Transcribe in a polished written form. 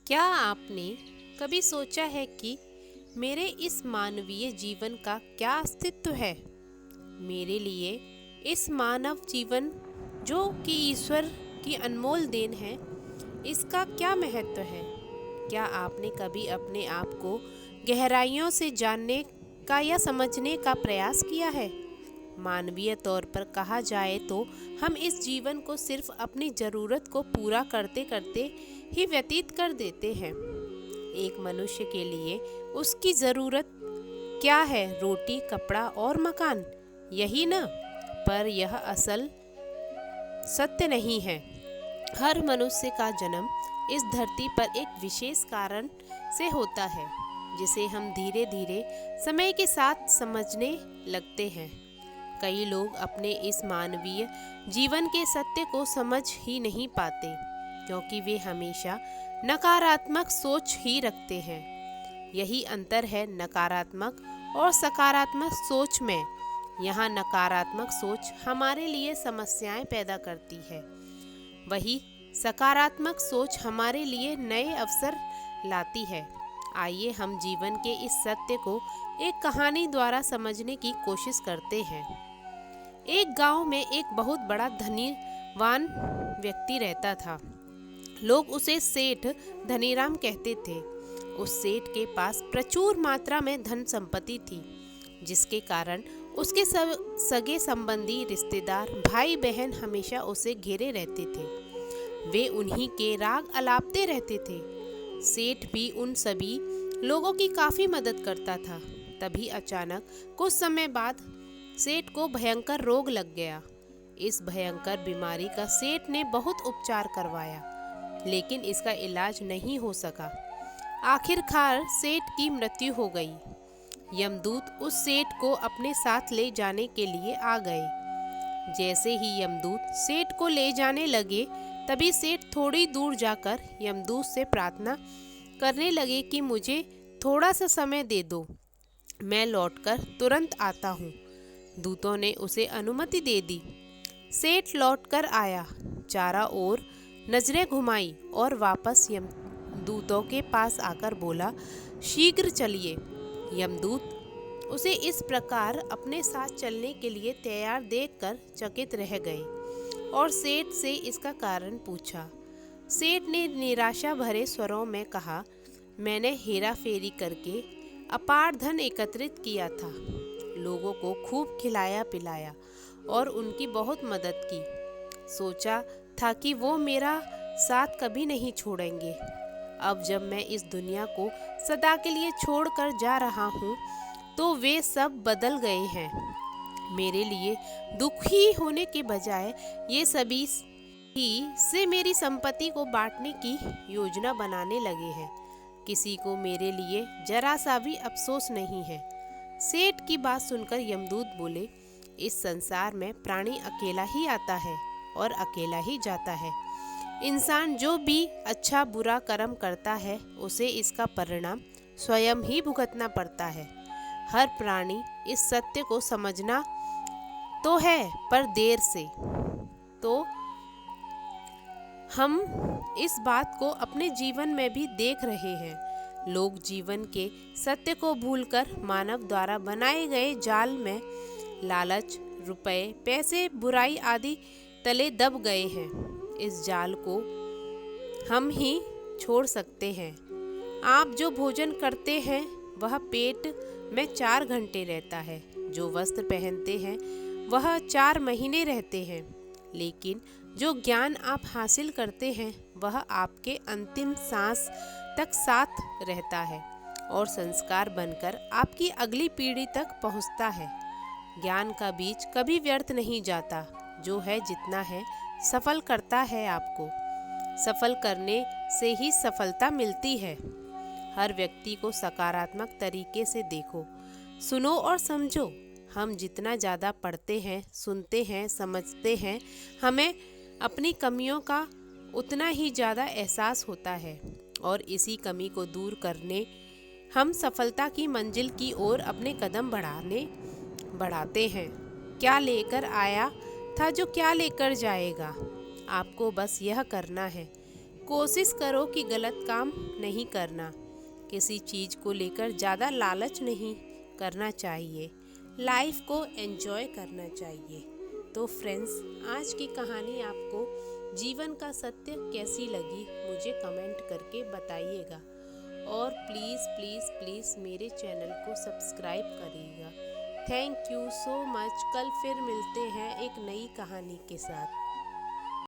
क्या आपने कभी सोचा है कि मेरे इस मानवीय जीवन का क्या अस्तित्व है? मेरे लिए इस मानव जीवन जो कि ईश्वर की अनमोल देन है, इसका क्या महत्व है? क्या आपने कभी अपने आप को गहराइयों से जानने का या समझने का प्रयास किया है? मानवीय तौर पर कहा जाए तो हम इस जीवन को सिर्फ अपनी ज़रूरत को पूरा करते करते ही व्यतीत कर देते हैं। एक मनुष्य के लिए उसकी ज़रूरत क्या है? रोटी, कपड़ा और मकान, यही ना? पर यह असल सत्य नहीं है। हर मनुष्य का जन्म इस धरती पर एक विशेष कारण से होता है, जिसे हम धीरे धीरे समय के साथ समझने लगते हैं। कई लोग अपने इस मानवीय जीवन के सत्य को समझ ही नहीं पाते, क्योंकि वे हमेशा नकारात्मक सोच ही रखते हैं। यही अंतर है नकारात्मक और सकारात्मक सोच में। यहाँ नकारात्मक सोच हमारे लिए समस्याएं पैदा करती है, वही सकारात्मक सोच हमारे लिए नए अवसर लाती है। आइए हम जीवन के इस सत्य को एक कहानी द्वारा समझने की कोशिश करते हैं। एक गांव में एक बहुत बड़ा धनीवान व्यक्ति रहता था। लोग उसे सेठ धनीराम कहते थे। उस सेठ के पास प्रचुर मात्रा में धन संपत्ति थी, जिसके कारण उसके सब सगे संबंधी, रिश्तेदार, भाई बहन हमेशा उसे घेरे रहते थे। वे उन्हीं के राग अलापते रहते थे। सेठ भी उन सभी लोगों की काफ़ी मदद करता था। तभी अचानक कुछ समय बाद सेठ को भयंकर रोग लग गया। इस भयंकर बीमारी का सेठ ने बहुत उपचार करवाया, लेकिन इसका इलाज नहीं हो सका। आखिरकार सेठ की मृत्यु हो गई। यमदूत उस सेठ को अपने साथ ले जाने के लिए आ गए। जैसे ही यमदूत सेठ को ले जाने लगे, तभी सेठ थोड़ी दूर जाकर यमदूत से प्रार्थना करने लगे कि मुझे थोड़ा सा समय दे दो, मैं लौटकर तुरंत आता हूँ। दूतों ने उसे अनुमति दे दी। सेठ लौटकर आया, चारों ओर नजरें घुमाई और वापस यमदूतों के पास आकर बोला, शीघ्र चलिए। यमदूत उसे इस प्रकार अपने साथ चलने के लिए तैयार देखकर चकित रह गए और सेठ से इसका कारण पूछा। सेठ ने निराशा भरे स्वरों में कहा, मैंने हेरा फेरी करके अपार धन एकत्रित किया था, लोगों को खूब खिलाया पिलाया और उनकी बहुत मदद की। सोचा था कि वो मेरा साथ कभी नहीं छोड़ेंगे। अब जब मैं इस दुनिया को सदा के लिए छोड़कर जा रहा हूँ, तो वे सब बदल गए हैं। मेरे लिए दुखी होने के बजाय ये सभी ही से मेरी संपत्ति को बांटने की योजना बनाने लगे हैं। किसी को मेरे लिए जरा सा भी अफसोस नहीं है। सेठ की बात सुनकर यमदूत बोले, इस संसार में प्राणी अकेला ही आता है और अकेला ही जाता है। इंसान जो भी अच्छा बुरा कर्म करता है, उसे इसका परिणाम स्वयं ही भुगतना पड़ता है। हर प्राणी इस सत्य को समझना तो है, पर देर से। तो हम इस बात को अपने जीवन में भी देख रहे हैं। लोग जीवन के सत्य को भूलकर मानव द्वारा बनाए गए जाल में लालच, रुपए, पैसे, बुराई आदि तले दब गए हैं। इस जाल को हम ही छोड़ सकते हैं। आप जो भोजन करते हैं वह पेट में 4 घंटे रहता है। जो वस्त्र पहनते हैं वह 4 महीने रहते हैं। लेकिन जो ज्ञान आप हासिल करते हैं वह आपके अंतिम सांस तक साथ रहता है और संस्कार बनकर आपकी अगली पीढ़ी तक पहुंचता है। ज्ञान का बीज कभी व्यर्थ नहीं जाता। जो है जितना है सफल करता है आपको। सफल करने से ही सफलता मिलती है। हर व्यक्ति को सकारात्मक तरीके से देखो, सुनो और समझो। हम जितना ज़्यादा पढ़ते हैं, सुनते हैं, समझते हैं, हमें अपनी कमियों का उतना ही ज़्यादा एहसास होता है और इसी कमी को दूर करने हम सफलता की मंजिल की ओर अपने कदम बढ़ाते हैं। क्या लेकर आया था जो क्या लेकर जाएगा। आपको बस यह करना है, कोशिश करो कि गलत काम नहीं करना। किसी चीज़ को लेकर ज़्यादा लालच नहीं करना चाहिए। लाइफ को एंजॉय करना चाहिए। तो फ्रेंड्स, आज की कहानी आपको जीवन का सत्य कैसी लगी मुझे कमेंट करके बताइएगा। और प्लीज़ प्लीज़ प्लीज़ मेरे चैनल को सब्सक्राइब करिएगा। Thank you so much. कल फिर मिलते हैं एक नई कहानी के साथ।